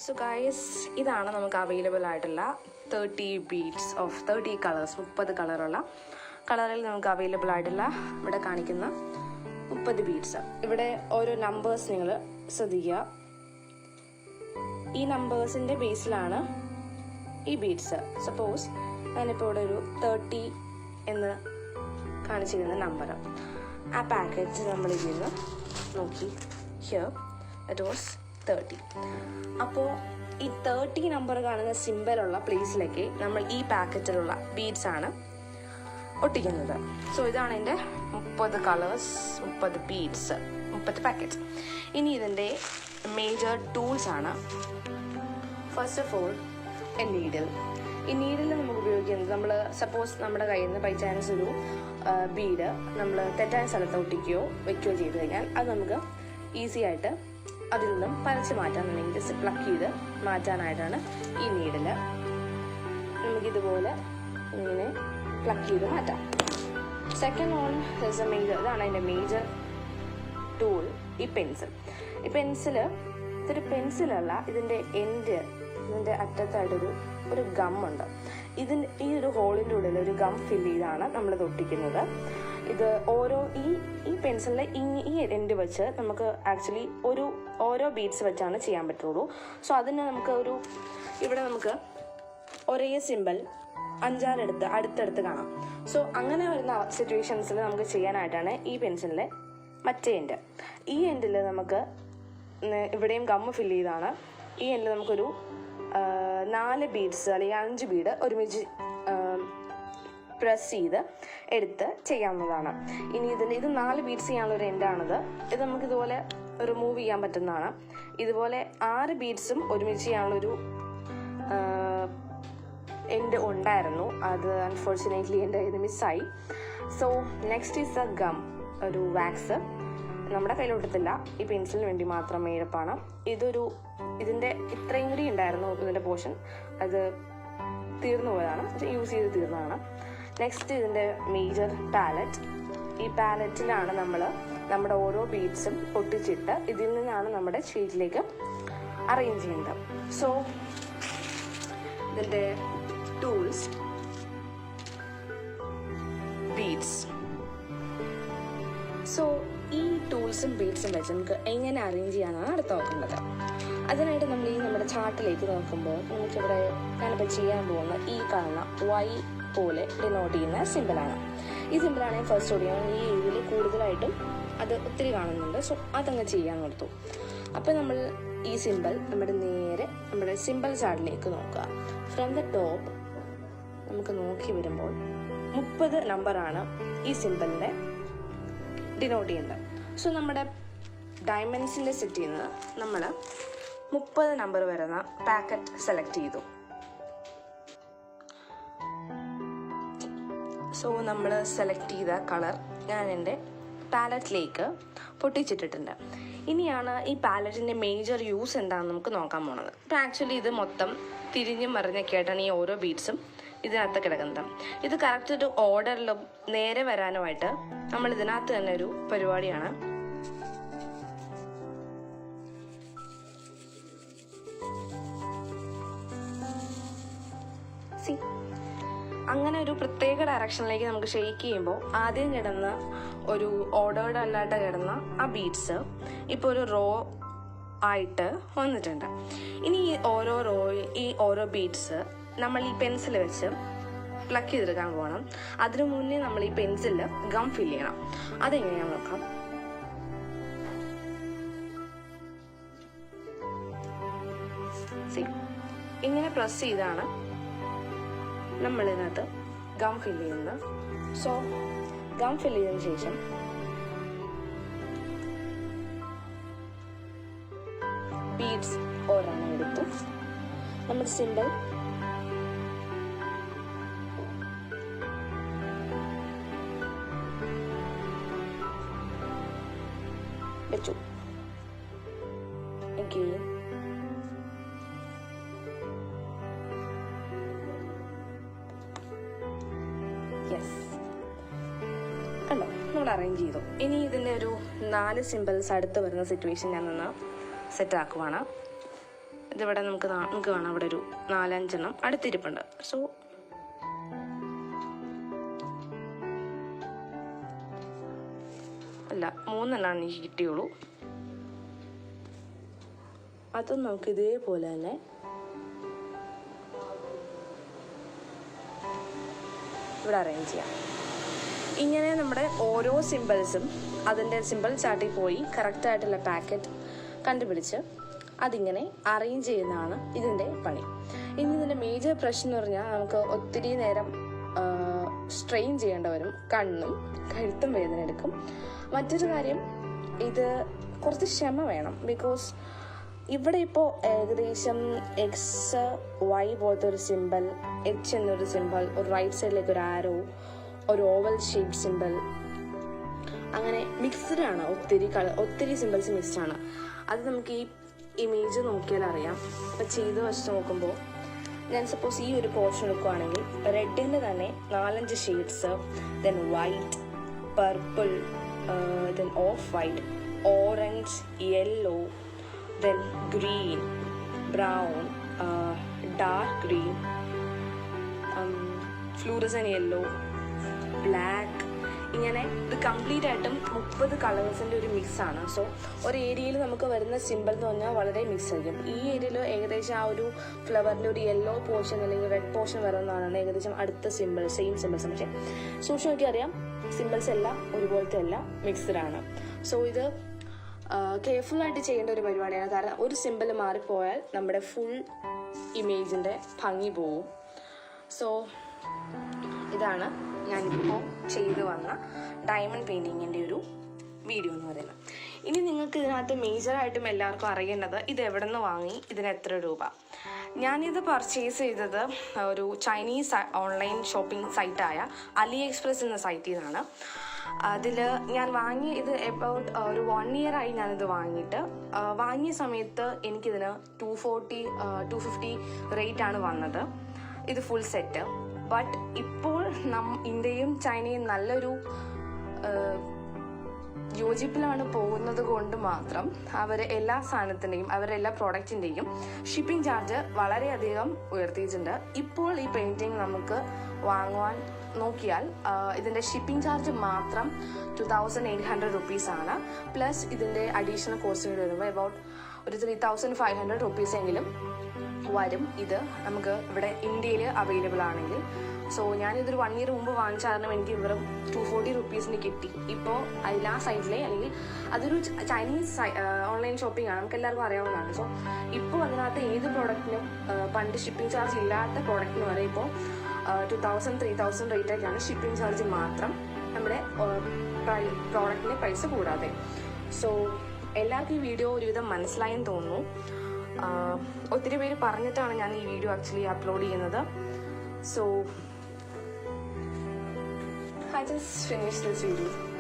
So guys, ഇതാണ് നമുക്ക് available ആയിട്ടുള്ള 30 ബീഡ്സ് ഓഫ് 30 കളേഴ്സ്, 30 കളറുള്ള കളറിൽ നമുക്ക് അവൈലബിൾ ആയിട്ടുള്ള ഇവിടെ കാണിക്കുന്ന 30 ബീഡ്സ്. ഇവിടെ ഓരോ നമ്പേഴ്സ് നിങ്ങൾ ശ്രദ്ധിക്കുക. ഈ നമ്പേഴ്സിൻ്റെ ബേസിലാണ് ഈ ബീഡ്സ്. സപ്പോസ് ഞാനിപ്പോൾ ഇവിടെ ഒരു 30 എന്ന് കാണിച്ചിരുന്ന നമ്പർ, ആ പാക്കറ്റ് നമ്മൾ ഇതിൽ നോക്കി, ഹിയർ ഇറ്റ് വാസ് 30. അപ്പോൾ ഈ 30 നമ്പർ കാണുന്ന സിമ്പലുള്ള പ്ലേസിലേക്ക് നമ്മൾ ഈ പാക്കറ്റിലുള്ള ബീഡ്സ് ആണ് ഒട്ടിക്കുന്നത്. സോ ഇതാണ് എൻ്റെ 30 കളേഴ്സ്, 30 ബീഡ്സ്, 30 പാക്കറ്റ്സ്. ഇനി ഇതിൻ്റെ മേജർ ടൂൾസ് ആണ്. First of all A needle. ഈ നീഡിൽ നമുക്ക് ഉപയോഗിക്കുന്നത്, നമ്മൾ സപ്പോസ് നമ്മുടെ കയ്യിൽ നിന്ന് ബൈ ചാൻസ് ഒരു ബീഡ് നമ്മൾ തെറ്റായ സ്ഥലത്ത് ഒട്ടിക്കുകയോ വെക്കുകയോ ചെയ്ത് കഴിഞ്ഞാൽ അത് നമുക്ക് ഈസി ആയിട്ട് അതിൽ നിന്നും പറിച്ച് മാറ്റാൻ, അല്ലെങ്കിൽ ജസ്റ്റ് പ്ലക്ക് ചെയ്ത് മാറ്റാനായിട്ടാണ് ഈ നീഡിൽ. നമുക്കിതുപോലെ ഇങ്ങനെ പ്ലക്ക് ചെയ്ത് മാറ്റാം. Second one is A major, ഇതാണ് അതിൻ്റെ മേജർ ടൂൾ, ഈ പെൻസിൽ. ഈ പെൻസില് ഇതൊരു പെൻസിലല്ല, ഇതിൻ്റെ എൻഡ്, ഇതിൻ്റെ അറ്റത്തായിട്ടൊരു ഗമ്മുണ്ട്. ഈ ഒരു ഹോളിൻ്റെ ഉള്ളിൽ ഒരു ഗം ഫില്ല് ചെയ്താണ് നമ്മളിത് ഒട്ടിക്കുന്നത്. ഇത് ഈ പെൻസിലിൻ്റെ ഈ എൻഡ് വെച്ച് നമുക്ക് ആക്ച്വലി ഓരോ ബീഡ്സ് വെച്ചാണ് ചെയ്യാൻ പറ്റുള്ളൂ. സോ അതിന് നമുക്ക് ഇവിടെ നമുക്ക് ഒരേ സിമ്പിൾ 5-6 അടുത്തടുത്ത് കാണാം. സോ അങ്ങനെ വരുന്ന സിറ്റുവേഷൻസിൽ നമുക്ക് ചെയ്യാനായിട്ടാണ് ഈ പെൻസിലിൻ്റെ മറ്റേ എൻഡ്. ഈ എൻഡിൽ നമുക്ക് ഇവിടെയും ഗമ്മ് ഫില്ല് ചെയ്താണ്. ഈ എൻഡിൽ നമുക്കൊരു 4 ബീഡ്സ് അല്ലെങ്കിൽ 5 ബീഡ് ഒരുമിച്ച് പ്രസ് ചെയ്ത് എടുത്ത് ചെയ്യാവുന്നതാണ്. ഇനി ഇത് 4 ബീഡ്സ് ചെയ്യാനുള്ള ഒരു എൻഡാണിത്. ഇത് നമുക്ക് ഇതുപോലെ റിമൂവ് ചെയ്യാൻ പറ്റുന്നതാണ്. ഇതുപോലെ 6 ബീഡ്സും ഒരുമിച്ച് ചെയ്യാനുള്ളൊരു എൻഡ് ഉണ്ടായിരുന്നു. അത് അൺഫോർച്ചുനേറ്റ്ലി എൻ്റെ ഇത് മിസ്സായി. So next is A gum, ഒരു വാക്സ്. നമ്മുടെ കയ്യിലൊട്ടത്തില്ല, ഈ പെൻസിലിന് വേണ്ടി മാത്രം മേഴപ്പാണ്. ഇതിൻ്റെ ഇത്രയും കൂടി ഉണ്ടായിരുന്നു ഇതിൻ്റെ പോർഷൻ, അത് തീർന്നു പോയതാണ്, യൂസ് ചെയ്ത് തീർന്നതാണ്. നെക്സ്റ്റ് ഇതിൻ്റെ മേജർ പാലറ്റ്. ഈ പാലറ്റിലാണ് നമ്മൾ നമ്മുടെ ഓരോ ബീഡ്സും പൊട്ടിച്ചിട്ട് ഇതിൽ നിന്നാണ് നമ്മുടെ ഷീറ്റിലേക്ക് അറേഞ്ച് ചെയ്യുന്നത്. സോ ഇതിൻ്റെ ടൂൾസ്, ബീഡ്സ്. സോ ഈ ടൂൾസും ബീഡ്സും വെച്ച് നമുക്ക് എങ്ങനെ അറേഞ്ച് ചെയ്യാനാണ് അടുത്ത് നോക്കുന്നത്. അതിനായിട്ട് നമ്മൾ നമ്മുടെ ചാർട്ടിലേക്ക് നോക്കുമ്പോൾ നമുക്കിവിടെ ഞാനിപ്പോൾ ചെയ്യാൻ പോകുന്ന ഈ കാണുന്ന Y പോലെ ഡിനോട്ട് ചെയ്യുന്ന സിമ്പിളാണ്. ഈ സിമ്പിളാണ് ഞാൻ ഫസ്റ്റ് ഓടിയാണ്. ഈ ഏരിയയിൽ കൂടുതലായിട്ടും അത് ഒത്തിരി കാണുന്നുണ്ട്. സോ അതങ്ങ് ചെയ്യാൻ കൊടുത്തു. അപ്പോൾ നമ്മൾ ഈ സിമ്പിൾ നമ്മുടെ സിമ്പിൾ ചാർട്ടിലേക്ക് നോക്കുക. ഫ്രം ദ ടോപ്പ് നമുക്ക് നോക്കി വരുമ്പോൾ 30 നമ്പറാണ് ഈ സിമ്പിളിൻ്റെ ഡിനോട്ട് ചെയ്യേണ്ടത്. സോ നമ്മുടെ ഡയമണ്ട്സിൻ്റെ സെറ്റിൽ നിന്ന് നമ്മൾ 30 നമ്പർ വരുന്ന പാക്കറ്റ് സെലക്ട് ചെയ്തു. സോ നമ്മൾ സെലക്ട് ചെയ്ത കളർ ഞാൻ എൻ്റെ പാലറ്റിലേക്ക് പൊട്ടിച്ചിട്ടിട്ടുണ്ട്. ഇനിയാണ് ഈ പാലറ്റിൻ്റെ മേജർ യൂസ് എന്താണെന്ന് നമുക്ക് നോക്കാൻ പോണത്. അപ്പോൾ ആക്ച്വലി ഇത് മൊത്തം തിരിഞ്ഞും മറിഞ്ഞൊക്കെ ആയിട്ടാണ് ഈ ഓരോ ബീഡ്സും ഇതിനകത്ത് കിടക്കുന്നത്. ഇത് കറക്റ്റ് ഒരു ഓർഡറിലും നേരെ വരാനുമായിട്ട് നമ്മൾ ഇതിനകത്ത് തന്നെ ഒരു പരിപാടിയാണ്. അങ്ങനെ ഒരു പ്രത്യേക ഡയറക്ഷനിലേക്ക് നമുക്ക് ഷെയ്ക്ക് ചെയ്യുമ്പോൾ ആദ്യം കിടന്ന ഒരു ഓർഡേർഡ് അല്ലാണ്ട് കിടന്ന ആ ബീഡ്സ് ഇപ്പോൾ ഒരു റോ ആയിട്ട് വന്നിട്ടുണ്ട്. ഇനി ഈ ഓരോ ബീഡ്സ് നമ്മൾ ഈ പെൻസിൽ വെച്ച് പ്ലക്ക് ചെയ്തെടുക്കാൻ പോകണം. അതിനു മുന്നേ നമ്മൾ ഈ പെൻസിലിൽ ഗം ഫില്ല് ചെയ്യണം. അതെങ്ങനെയാണെന്ന് നോക്കാം. ഇങ്ങനെ പ്രസ് ചെയ്താണ് നമ്മളിതിനകത്ത് ഗം ഫില്ല് ചെയ്യുന്നത്. സോ ഗം ഫില്ല് ചെയ്തതിന് ശേഷം ബീഡ്സ് ഒരെണ്ണം എടുത്തു നമ്മുടെ സിമ്പിൾ വെച്ചു. കണ്ടോ, നമ്മൾ അറേഞ്ച് ചെയ്തു. ഇനി ഇതിൻ്റെ ഒരു 4 സിമ്പിൾസ് അടുത്ത് വരുന്ന സിറ്റുവേഷൻ ഞാൻ സെറ്റ് ആക്കുവാണ്. ഇതിവിടെ നമുക്ക് കാണാം, അവിടെ ഒരു 4-5 അടുത്തിരിപ്പുണ്ട്. സോ അല്ല 3 എനിക്ക് കിട്ടിയുള്ളൂ. അതും നമുക്ക് ഇതേപോലെ തന്നെ ഇവിടെ അറേഞ്ച് ചെയ്യാം. ഇങ്ങനെ നമ്മുടെ ഓരോ സിമ്പിൾസും അതിൻ്റെ സിമ്പിൾ ചാർട്ടിൽ പോയി കറക്റ്റായിട്ടുള്ള പാക്കറ്റ് കണ്ടുപിടിച്ച് അതിങ്ങനെ അറേഞ്ച് ചെയ്യുന്നതാണ് ഇതിൻ്റെ പണി. ഇനി ഇതിൻ്റെ മേജർ പ്രശ്നം എന്ന് പറഞ്ഞാൽ നമുക്ക് ഒത്തിരി നേരം സ്ട്രെയിൻ ചെയ്യേണ്ട വരും, കണ്ണും കഴുത്തും വേദന എടുക്കും. മറ്റൊരു കാര്യം, ഇത് കുറച്ച് ക്ഷമ വേണം. ബിക്കോസ് ഇവിടെ ഇപ്പോൾ ഏകദേശം എക്സ് വൈ പോലത്തെ ഒരു സിമ്പിൾ, എച്ച് എന്നൊരു സിമ്പിൾ, ഒരു റൈറ്റ് സൈഡിലേക്ക് ഒരു ആരോ, ഒരു ഓവൽ ഷേപ്പ് സിമ്പിൾ, അങ്ങനെ മിക്സ്ഡ് ആണ്. ഒത്തിരി സിമ്പിൾസ് മിക്സ്ഡ് ആണ്. അത് നമുക്ക് ഈ ഇമേജ് നോക്കിയാൽ അറിയാം. അപ്പം ചെയ്ത് വെച്ച് നോക്കുമ്പോൾ ഞാൻ സപ്പോസ് ഈ ഒരു പോർഷൻ എടുക്കുകയാണെങ്കിൽ റെഡിൻ്റെ തന്നെ 4-5 shades, then white, purple, then of white, orange, yellow, then green, brown, dark green, fluorescent yellow, black, ഇങ്ങനെ ഇത് കംപ്ലീറ്റ് ആയിട്ടും 30 കളേഴ്സിൻ്റെ ഒരു മിക്സാണ്. സോ ഒരു ഏരിയയിൽ നമുക്ക് വരുന്ന സിമ്പിൾ എന്ന് പറഞ്ഞാൽ വളരെ മിക്സ് ആയിരിക്കും. ഈ ഏരിയയിൽ ഏകദേശം ആ ഒരു ഫ്ലവറിൻ്റെ ഒരു യെല്ലോ പോർഷൻ അല്ലെങ്കിൽ റെഡ് പോർഷൻ വരുന്നതാണ് ഏകദേശം അടുത്ത സിമ്പിൾ, സെയിം സിമ്പിൾസ്. പക്ഷേ സൂക്ഷിച്ച് നോക്കി അറിയാം, സിമ്പിൾസ് എല്ലാം ഒരുപോലത്തെ അല്ല, മിക്സ്ഡ് ആണ്. സോ ഇത് കെയർഫുള്ളായിട്ട് ചെയ്യേണ്ട ഒരു പരിപാടിയാണ്. കാരണം ഒരു സിമ്പിൾ മാറിപ്പോയാൽ നമ്മുടെ ഫുൾ ഇമേജിൻ്റെ ഭംഗി പോവും. സോ ഇതാണ് ഞാനിപ്പോൾ ചെയ്തു വന്ന ഡയമണ്ട് പെയിൻറ്റിങ്ങിൻ്റെ ഒരു വീഡിയോ എന്ന് പറയുന്നത്. ഇനി നിങ്ങൾക്ക് ഇതിനകത്ത് മേജറായിട്ടും എല്ലാവർക്കും അറിയേണ്ടത് ഇത് എവിടെ നിന്ന് വാങ്ങി, ഇതിന് എത്ര രൂപ. ഞാനിത് പർച്ചേസ് ചെയ്തത് ഒരു ചൈനീസ് ഓൺലൈൻ ഷോപ്പിംഗ് സൈറ്റായ അലി എക്സ്പ്രസ് എന്ന സൈറ്റിൽ നിന്നാണ്. അതിൽ ഞാൻ ഇത് എബൌട്ട് ഒരു 1 year ആയി ഞാനിത് വാങ്ങിയിട്ട്. വാങ്ങിയ സമയത്ത് എനിക്കിതിന് 250 റേറ്റാണ് വന്നത്, ഇത് ഫുൾ സെറ്റ്. ബട്ട് ഇപ്പോൾ ഇന്ത്യയും ചൈനയും നല്ലൊരു യോജിപ്പിലാണ് പോകുന്നത് കൊണ്ട് മാത്രം അവർ എല്ലാ സാധനത്തിൻ്റെയും അവരുടെ എല്ലാ പ്രോഡക്റ്റിൻ്റെയും ഷിപ്പിംഗ് ചാർജ് വളരെയധികം ഉയർത്തിയിട്ടുണ്ട്. ഇപ്പോൾ ഈ പെയിൻറ്റിങ് നമുക്ക് വാങ്ങുവാൻ നോക്കിയാൽ ഇതിൻ്റെ ഷിപ്പിംഗ് ചാർജ് മാത്രം 2800 റുപ്പീസാണ്. പ്ലസ് ഇതിൻ്റെ അഡീഷണൽ കോസ്റ്റ് വരുമ്പോൾ എബൌട്ട് ഒരു 3500 റുപ്പീസ് എങ്കിലും വരും. ഇത് നമുക്ക് ഇവിടെ ഇന്ത്യയിൽ അവൈലബിൾ ആണെങ്കിൽ. സോ ഞാനിതൊരു 1 year മുമ്പ് വാങ്ങിച്ച കാരണം എനിക്ക് വെറും 240 റുപ്പീസിന് കിട്ടി. ഇപ്പോൾ എല്ലാ സൈറ്റിലെ അല്ലെങ്കിൽ അതൊരു ചൈനീസ് ഓൺലൈൻ ഷോപ്പിംഗ് ആണ്, നമുക്ക് എല്ലാവർക്കും അറിയാവുന്നതാണ്. സോ ഇപ്പോൾ അതിനകത്ത് ഏത് പ്രോഡക്റ്റിനും പണ്ട് ഷിപ്പിംഗ് ചാർജ് ഇല്ലാത്ത പ്രോഡക്റ്റിന് വരെ ഇപ്പോൾ 2000-3000 റേറ്റൊക്കെയാണ് ഷിപ്പിംഗ് ചാർജ് മാത്രം, നമ്മുടെ പ്രോഡക്റ്റിൻ്റെ പൈസ കൂടാതെ. സോ എല്ലാവർക്കും ഈ വീഡിയോ ഒരുവിധം മനസ്സിലായെന്ന് തോന്നുന്നു. ഒത്തിരി പേര് പറഞ്ഞിട്ടാണ് ഞാൻ ഈ വീഡിയോ ആക്ച്വലി അപ്ലോഡ് ചെയ്യുന്നത്. So I just finished this video.